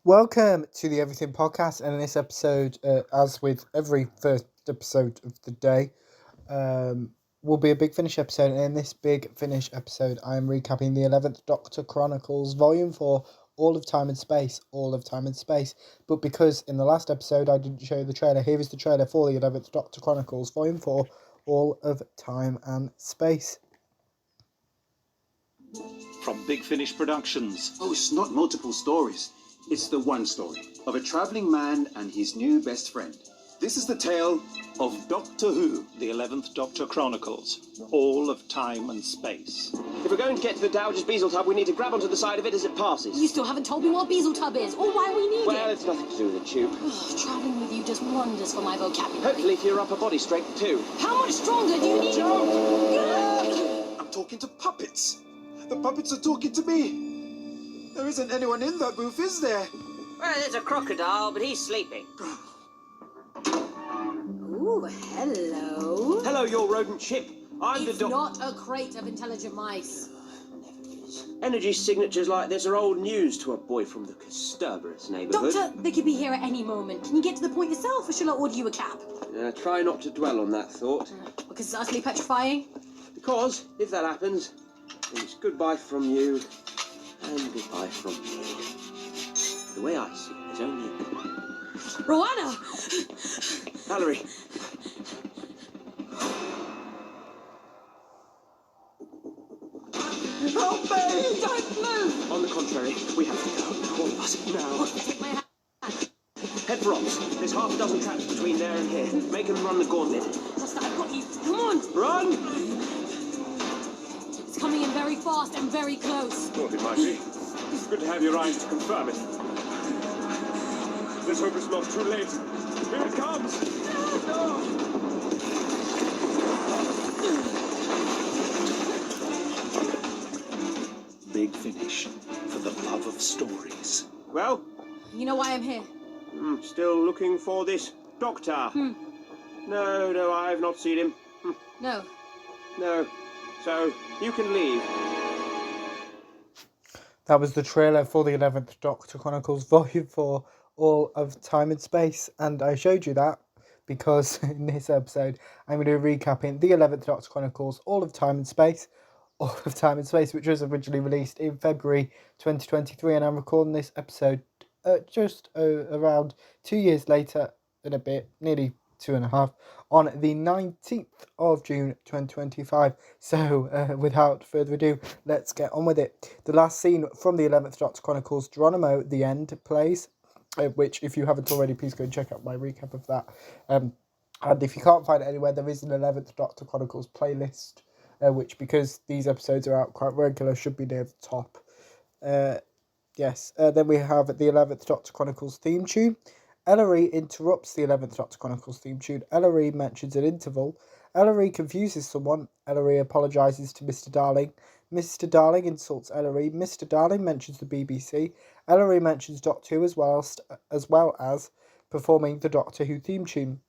Welcome to the Everything Podcast, and in this episode, as with every first episode of the day, will be a Big Finish episode. And in this Big Finish episode, I am recapping the 11th Doctor Chronicles, Volume 4, All of Time and Space, All of Time and Space. But because in the last episode I didn't show you the trailer, here is the trailer for the 11th Doctor Chronicles, Volume 4, All of Time and Space. From Big Finish Productions. Oh, it's not multiple stories. It's the one story of a travelling man and his new best friend. This is the tale of Doctor Who. The 11th Doctor Chronicles, All of Time and Space. If we're going to get to the Dowager's Beazle Tub, we need to grab onto the side of it as it passes. You still haven't told me what Beazle Tub is, or why we need Well, it. it's nothing to do with the tube. Travelling with you does wonders for my vocabulary. Hopefully for your upper body strength too. How much stronger do you need? I'm talking to puppets. The puppets are talking to me. There isn't anyone in that booth, is there? Well, there's a crocodile, but he's sleeping. Ooh, hello. Hello, your rodent ship. I'm It's the not a crate of intelligent mice. Energy signatures like this are old news to a boy from the Casturberus neighbourhood. Doctor, they could be here at any moment. Can you get to the point yourself, or shall I order you a cab? Try not to dwell on that thought. Because it's utterly petrifying. Because, if that happens, it's goodbye from you and goodbye from me. The way I see it, there's only Roanna! Valerie. Help me! Don't move! On the contrary, we have to go. All of us now. Take my hand. Head for Ops. There's half a dozen traps between there and here. Make them run the gauntlet. Just I've got you. Come on! Run! It's coming in very fast and very close. Thought it might be. Good to have your eyes to confirm it. Let's hope it's not too late. Here it comes! Big Finish, for the love of stories. Well, You know why I'm here? still looking for this doctor. No, I've not seen him. No. No. So, you can leave. That was the trailer for the 11th Doctor Chronicles Volume 4, All of Time and Space. And I showed you that because in this episode, I'm going to be recapping the 11th Doctor Chronicles, All of Time and Space, All of Time and Space, which was originally released in February 2023. And I'm recording this episode just around 2 years later and a bit, nearly 2.5, on the 19th of June 2025. So without further ado, let's get on with it. The last scene from the 11th Doctor Chronicles, Geronimo, the End, plays, which if you haven't already, please go and check out my recap of that. And if you can't find it anywhere, there is an 11th Doctor Chronicles playlist, which, because these episodes are out quite regular, should be near the top. Yes, then we have the 11th Doctor Chronicles theme tune. Ellery interrupts the 11th Doctor Chronicles theme tune. Ellery mentions an interval. Ellery confuses someone. Ellery apologises to Mr. Darling. Mr. Darling insults Ellery. Mr. Darling mentions the BBC. Ellery mentions Doctor Who as well as performing the Doctor Who theme tune.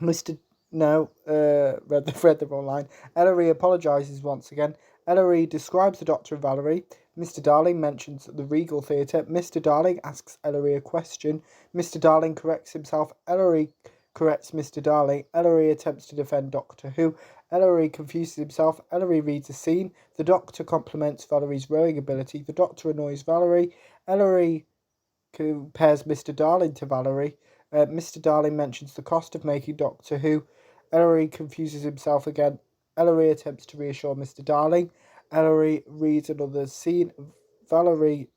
Read the wrong line. Ellery apologises once again. Ellery describes the Doctor and Valerie. Mr. Darling mentions the Regal Theatre. Mr. Darling asks Ellery a question. Mr. Darling corrects himself. Ellery corrects Mr. Darling. Ellery attempts to defend Doctor Who. Ellery confuses himself. Ellery reads a scene. The Doctor compliments Valerie's rowing ability. The Doctor annoys Valerie. Ellery compares Mr. Darling to Valerie. Mr. Darling mentions the cost of making Doctor Who. Ellery confuses himself again. Ellery attempts to reassure Mr. Darling. Ellery reads another scene. Valerie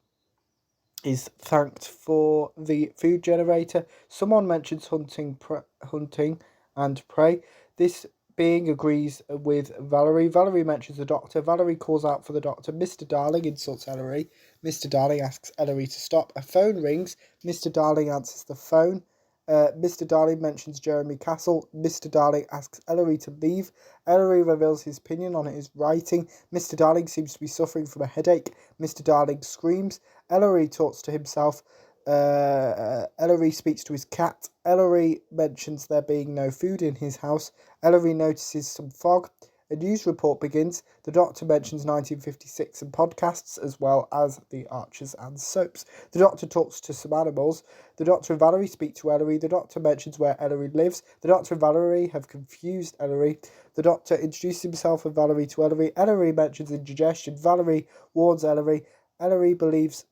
is thanked for the food generator. Someone mentions hunting and prey. This being agrees with Valerie. Valerie mentions the Doctor. Valerie calls out for the Doctor. Mr. Darling insults Ellery. Mr. Darling asks Ellery to stop. A phone rings. Mr. Darling answers the phone. Mr. Darling mentions Jeremy Castle. Mr. Darling asks Ellery to leave. Ellery reveals his opinion on his writing. Mr. Darling seems to be suffering from a headache. Mr. Darling screams. Ellery talks to himself. Ellery speaks to his cat. Ellery mentions there being no food in his house. Ellery notices some fog. A news report begins. The Doctor mentions 1956 and podcasts, as well as the Archers and soaps. The Doctor talks to some animals. The Doctor and Valerie speak to Ellery. The Doctor mentions where Ellery lives. The Doctor and Valerie have confused Ellery. The Doctor introduces himself and Valerie to Ellery. Ellery mentions indigestion. Valerie warns Ellery. Ellery believes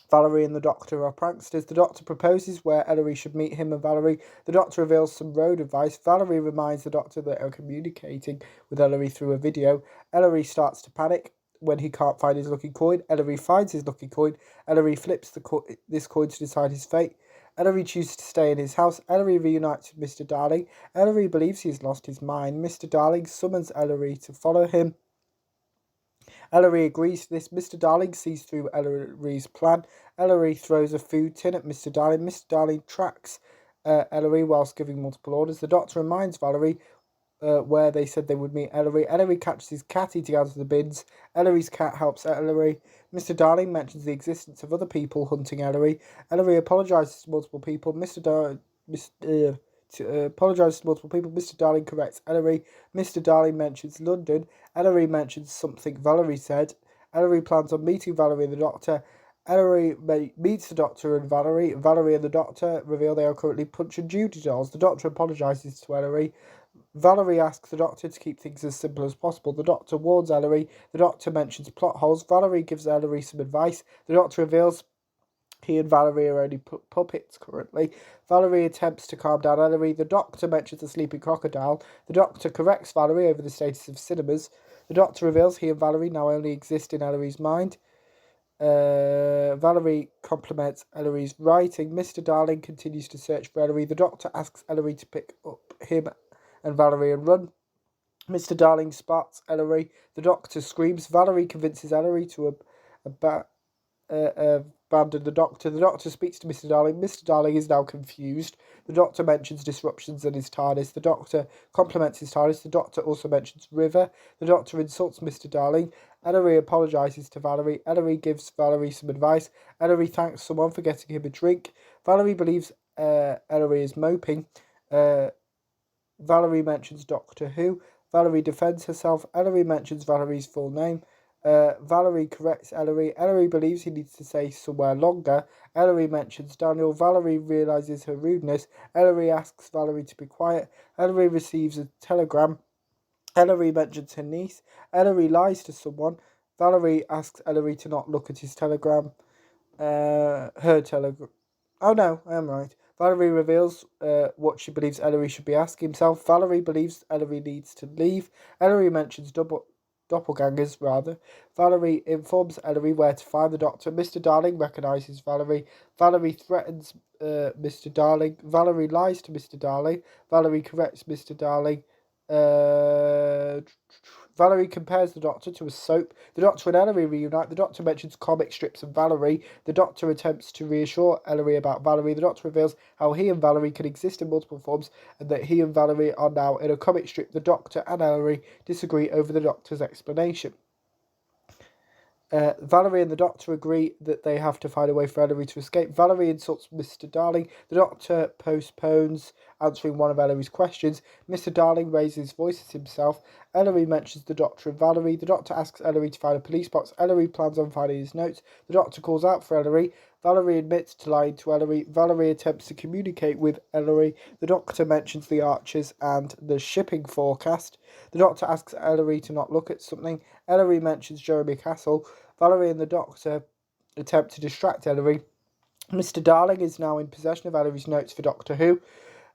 Valerie and the Doctor are pranksters. The Doctor proposes where Ellery should meet him and Valerie. The Doctor reveals some road advice. Valerie reminds the Doctor that they are communicating with Ellery through a video. Ellery starts to panic when he can't find his lucky coin. Ellery finds his lucky coin. Ellery flips this coin to decide his fate. Ellery chooses to stay in his house. Ellery reunites with Mr. Darling. Ellery believes he has lost his mind. Mr. Darling summons Ellery to follow him. Ellery agrees to this. Mr. Darling sees through Ellery's plan. Ellery throws a food tin at Mr. Darling. Mr. Darling tracks Ellery whilst giving multiple orders. The Doctor reminds Valerie where they said they would meet Ellery. Ellery catches his cat eating out of the bins. Ellery's cat helps Ellery. Mr. Darling mentions the existence of other people hunting Ellery. Ellery apologises to multiple people. Apologises to multiple people. Mr. Darling corrects Ellery. Mr. Darling mentions London. Ellery mentions something Valerie said. Ellery plans on meeting Valerie and the Doctor. Ellery meets the Doctor and Valerie. Valerie and the Doctor reveal they are currently Punch and Judy dolls. The Doctor apologises to Ellery. Valerie asks the Doctor to keep things as simple as possible. The Doctor warns Ellery. The Doctor mentions plot holes. Valerie gives Ellery some advice. The Doctor reveals he and Valerie are only puppets currently. Valerie attempts to calm down Ellery. The Doctor mentions a sleeping crocodile. The Doctor corrects Valerie over the status of cinemas. The Doctor reveals he and Valerie now only exist in Ellery's mind. Valerie compliments Ellery's writing. Mr. Darling continues to search for Ellery. The Doctor asks Ellery to pick up him and Valerie and run. Mr. Darling spots Ellery. The Doctor screams. Valerie convinces Ellery to abandon the Doctor. The Doctor speaks to Mr. Darling. Mr. Darling is now confused. The Doctor mentions disruptions in his TARDIS. The Doctor compliments his TARDIS. The Doctor also mentions River. The Doctor insults Mr. Darling. Ellery apologises to Valerie. Ellery gives Valerie some advice. Ellery thanks someone for getting him a drink. Valerie believes Ellery is moping. Valerie mentions Doctor Who. Valerie defends herself. Ellery mentions Valerie's full name. Valerie corrects Ellery. Ellery believes he needs to stay somewhere longer. Ellery mentions Daniel. Valerie realises her rudeness. Ellery asks Valerie to be quiet. Ellery receives a telegram. Ellery mentions her niece. Ellery lies to someone. Valerie asks Ellery to not look at his telegram. Her telegram. Oh no, I am right. Valerie reveals what she believes Ellery should be asking himself. Valerie believes Ellery needs to leave. Ellery mentions doppelgangers, rather. Valerie informs Ellery where to find the Doctor. Mr. Darling recognises Valerie. Valerie threatens Mr. Darling. Valerie lies to Mr. Darling. Valerie corrects Mr. Darling. Valerie compares the Doctor to a soap. The Doctor and Ellery reunite. The Doctor mentions comic strips and Valerie. The Doctor attempts to reassure Ellery about Valerie. The Doctor reveals how he and Valerie can exist in multiple forms and that he and Valerie are now in a comic strip. The Doctor and Ellery disagree over the Doctor's explanation. Valerie and the Doctor agree that they have to find a way for Ellery to escape. Valerie insults Mr. Darling. The Doctor postpones answering one of Ellery's questions. Mr. Darling raises voices himself. Ellery mentions the Doctor and Valerie. The Doctor asks Ellery to find a police box. Ellery plans on finding his notes. The Doctor calls out for Ellery. Valerie admits to lying to Ellery. Valerie attempts to communicate with Ellery. The Doctor mentions the Archers and the shipping forecast. The Doctor asks Ellery to not look at something. Ellery mentions Jeremy Castle. Valerie and the Doctor attempt to distract Ellery. Mr. Darling is now in possession of Ellery's notes for Doctor Who.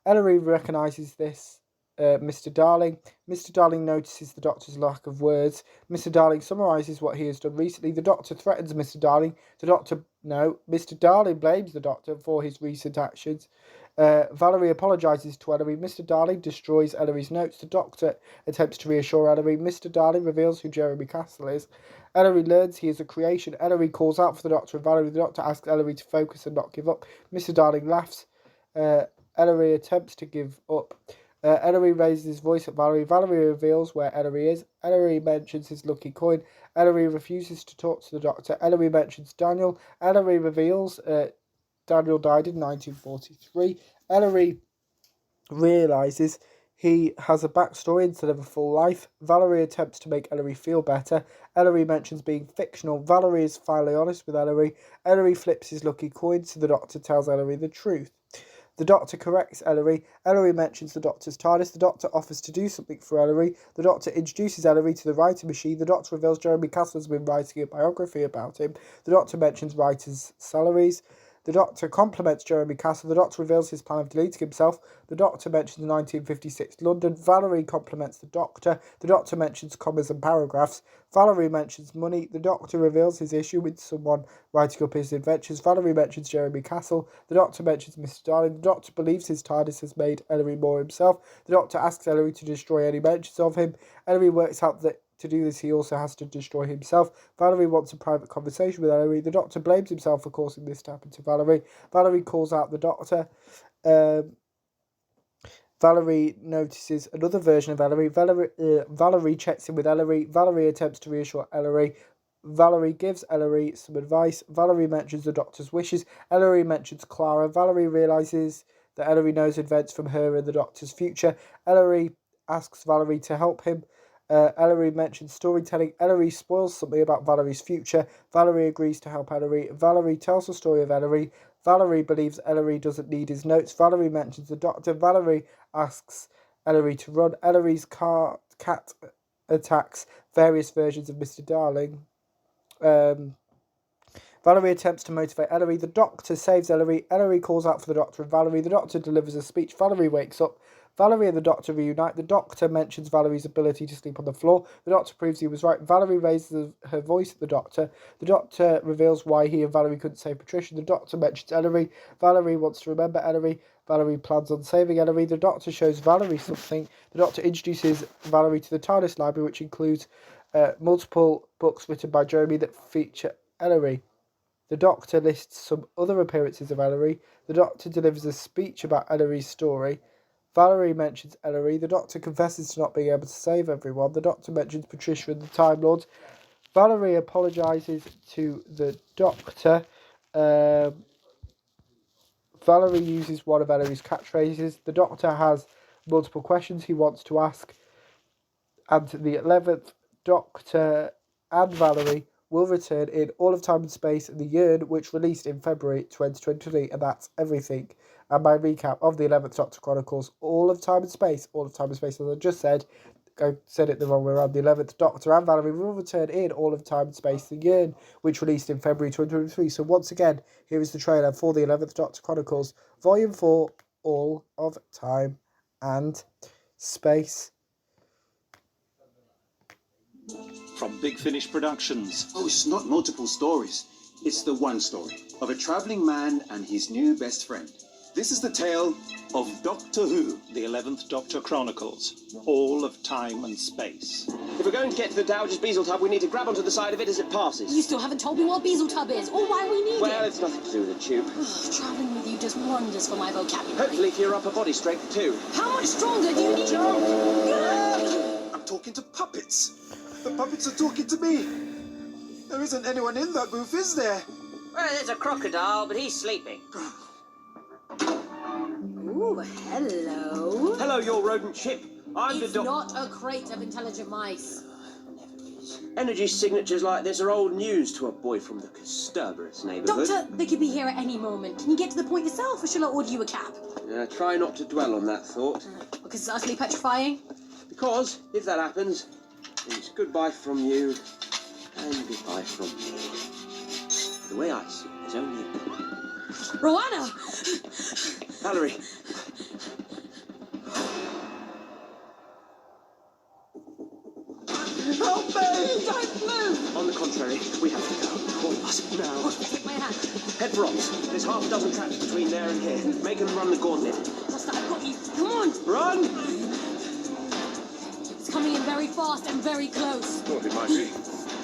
Ellery recognises this. Mr. Darling. Mr. Darling notices the Doctor's lack of words. Mr. Darling summarises what he has done recently. The Doctor threatens Mr. Darling. Mr. Darling blames the Doctor for his recent actions. Valerie apologises to Ellery. Mr. Darling destroys Ellery's notes. The Doctor attempts to reassure Ellery. Mr. Darling reveals who Jeremy Castle is. Ellery learns he is a creation. Ellery calls out for the Doctor and Valerie. The Doctor asks Ellery to focus and not give up. Mr. Darling laughs. Ellery attempts to give up. Ellery raises his voice at Valerie. Valerie reveals where Ellery is. Ellery mentions his lucky coin. Ellery refuses to talk to the Doctor. Ellery mentions Daniel. Ellery reveals Daniel died in 1943. Ellery realises He has a backstory instead of a full life. Valerie attempts to make Ellery feel better. Ellery mentions being fictional. Valerie is finally honest with Ellery. Ellery flips his lucky coin, so the Doctor tells Ellery the truth. The Doctor corrects Ellery. Ellery mentions the Doctor's TARDIS. The Doctor offers to do something for Ellery. The Doctor introduces Ellery to the writing machine. The Doctor reveals Jeremy Castle has been writing a biography about him. The Doctor mentions writers' salaries. The Doctor compliments Jeremy Castle. The Doctor reveals his plan of deleting himself. The Doctor mentions 1956 London. Valerie compliments the Doctor. The Doctor mentions commas and paragraphs. Valerie mentions money. The Doctor reveals his issue with someone writing up his adventures. Valerie mentions Jeremy Castle. The Doctor mentions Mr. Darling. The Doctor believes his TARDIS has made Ellery more himself. The Doctor asks Ellery to destroy any mentions of him. Ellery works out that to do this, he also has to destroy himself. Valerie wants a private conversation with Ellery. The Doctor blames himself for causing this to happen to Valerie. Valerie calls out the Doctor. Valerie notices another version of Ellery. Valerie checks in with Ellery. Valerie attempts to reassure Ellery. Valerie gives Ellery some advice. Valerie mentions the Doctor's wishes. Ellery mentions Clara. Valerie realises that Ellery knows events from her and the Doctor's future. Ellery asks Valerie to help him. Ellery mentions storytelling. Ellery spoils something about Valerie's future. Valerie agrees to help Ellery. Valerie tells the story of Ellery. Valerie believes Ellery doesn't need his notes. Valerie mentions the Doctor. Valerie asks Ellery to run. Ellery's cat attacks various versions of Mr. Darling. Valerie attempts to motivate Ellery. The Doctor saves Ellery. Ellery calls out for the Doctor and Valerie. The Doctor delivers a speech. Valerie wakes up. Valerie and the Doctor reunite. The Doctor mentions Valerie's ability to sleep on the floor. The Doctor proves he was right. Valerie raises her voice at the Doctor. The Doctor reveals why he and Valerie couldn't save Patricia. The Doctor mentions Ellery. Valerie wants to remember Ellery. Valerie plans on saving Ellery. The Doctor shows Valerie something. The Doctor introduces Valerie to the TARDIS library, which includes multiple books written by Jeremy that feature Ellery. The Doctor lists some other appearances of Ellery. The Doctor delivers a speech about Ellery's story. Valerie mentions Ellery. The Doctor confesses to not being able to save everyone. The Doctor mentions Patricia and the Time Lords. Valerie apologises to the Doctor. Valerie uses one of Ellery's catchphrases. The Doctor has multiple questions he wants to ask. And the 11th Doctor and Valerie will return in All of Time and Space and the Yearn, which released in February 2023. And that's everything. And my recap of the 11th Doctor Chronicles, All of Time and Space, as I just said, I said it the wrong way around. The 11th Doctor and Valerie will return in All of Time and Space, the Yearn, which released in February 2023. So once again, here is the trailer for the 11th Doctor Chronicles, Volume 4, All of Time and Space. From Big Finish Productions. Oh, it's not multiple stories. It's the one story of a travelling man and his new best friend. This is the tale of Doctor Who. The 11th Doctor Chronicles. All of Time and Space. If we're going to get to the Dowager's Beazle Tub, we need to grab onto the side of it as it passes. You still haven't told me what Beazle Tub is, or why we need Well, it. it's nothing to do with the tube. Travelling with you does wonders for my vocabulary. Hopefully for your upper body strength too. How much stronger do you need? I'm talking to puppets. The puppets are talking to me. There isn't anyone in that booth, is there? Well, there's a crocodile, but he's sleeping. Ooh, hello. Hello, your rodent ship. I'm It's the not a crate of intelligent mice. Energy signatures like this are old news to a boy from the Cerberus neighbourhood. Doctor, they could be here at any moment. Can you get to the point yourself, or shall I order you a cab? Try not to dwell on that thought. Because it's utterly petrifying. Because, if that happens, it's goodbye from you and goodbye from me. The way I see it, there's only... Roanna! Valerie! Help me! Don't move! On the contrary, we have to go. All of us, now. Take my hand. Head for Ops. There's half a dozen traps between there and here. Make them run the gauntlet. Buster, I've got you. Come on! Run! It's coming in very fast and very close. Thought it might be.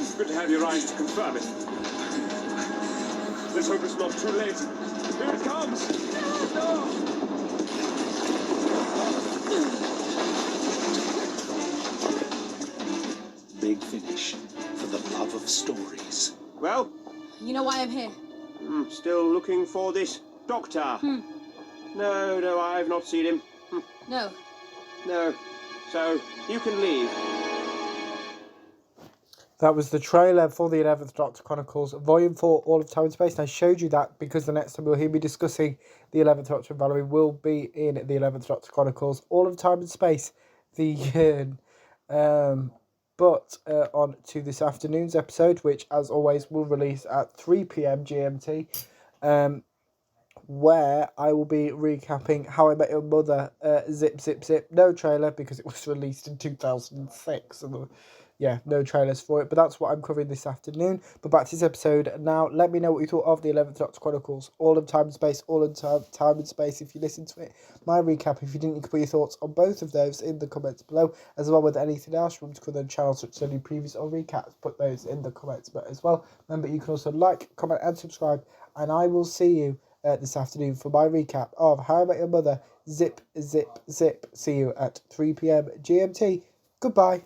It's good to have your eyes to confirm it. Let's hope it's not too late. Here it comes! No! Big Finish. For the love of stories. Well, You know why I'm here? still looking for this doctor. No, I've not seen him. No. No. So, you can leave. That was the trailer for the 11th Doctor Chronicles, Volume 4, All of Time and Space. And I showed you that because the next time we'll hear me discussing the 11th Doctor and Valerie will be in the 11th Doctor Chronicles, All of Time and Space, the But on to this afternoon's episode, which, as always, will release at 3 p.m. GMT, where I will be recapping How I Met Your Mother, Zip, Zip, Zip. No trailer because it was released in 2006. And yeah, no trailers for it. But that's what I'm covering this afternoon. But back to this episode now. Let me know what you thought of the 11th Doctor Chronicles. All in Time and Space, All in Time and Space if you listen to it. My recap, if you didn't, you can put your thoughts on both of those in the comments below. As well with anything else you want to cover on the channel, such as any previous or recaps, put those in the comments below as well. Remember, you can also like, comment and subscribe. And I will see you this afternoon for my recap of How I Met Your Mother, Zip, Zip, Zip. See you at 3 p.m. GMT. Goodbye.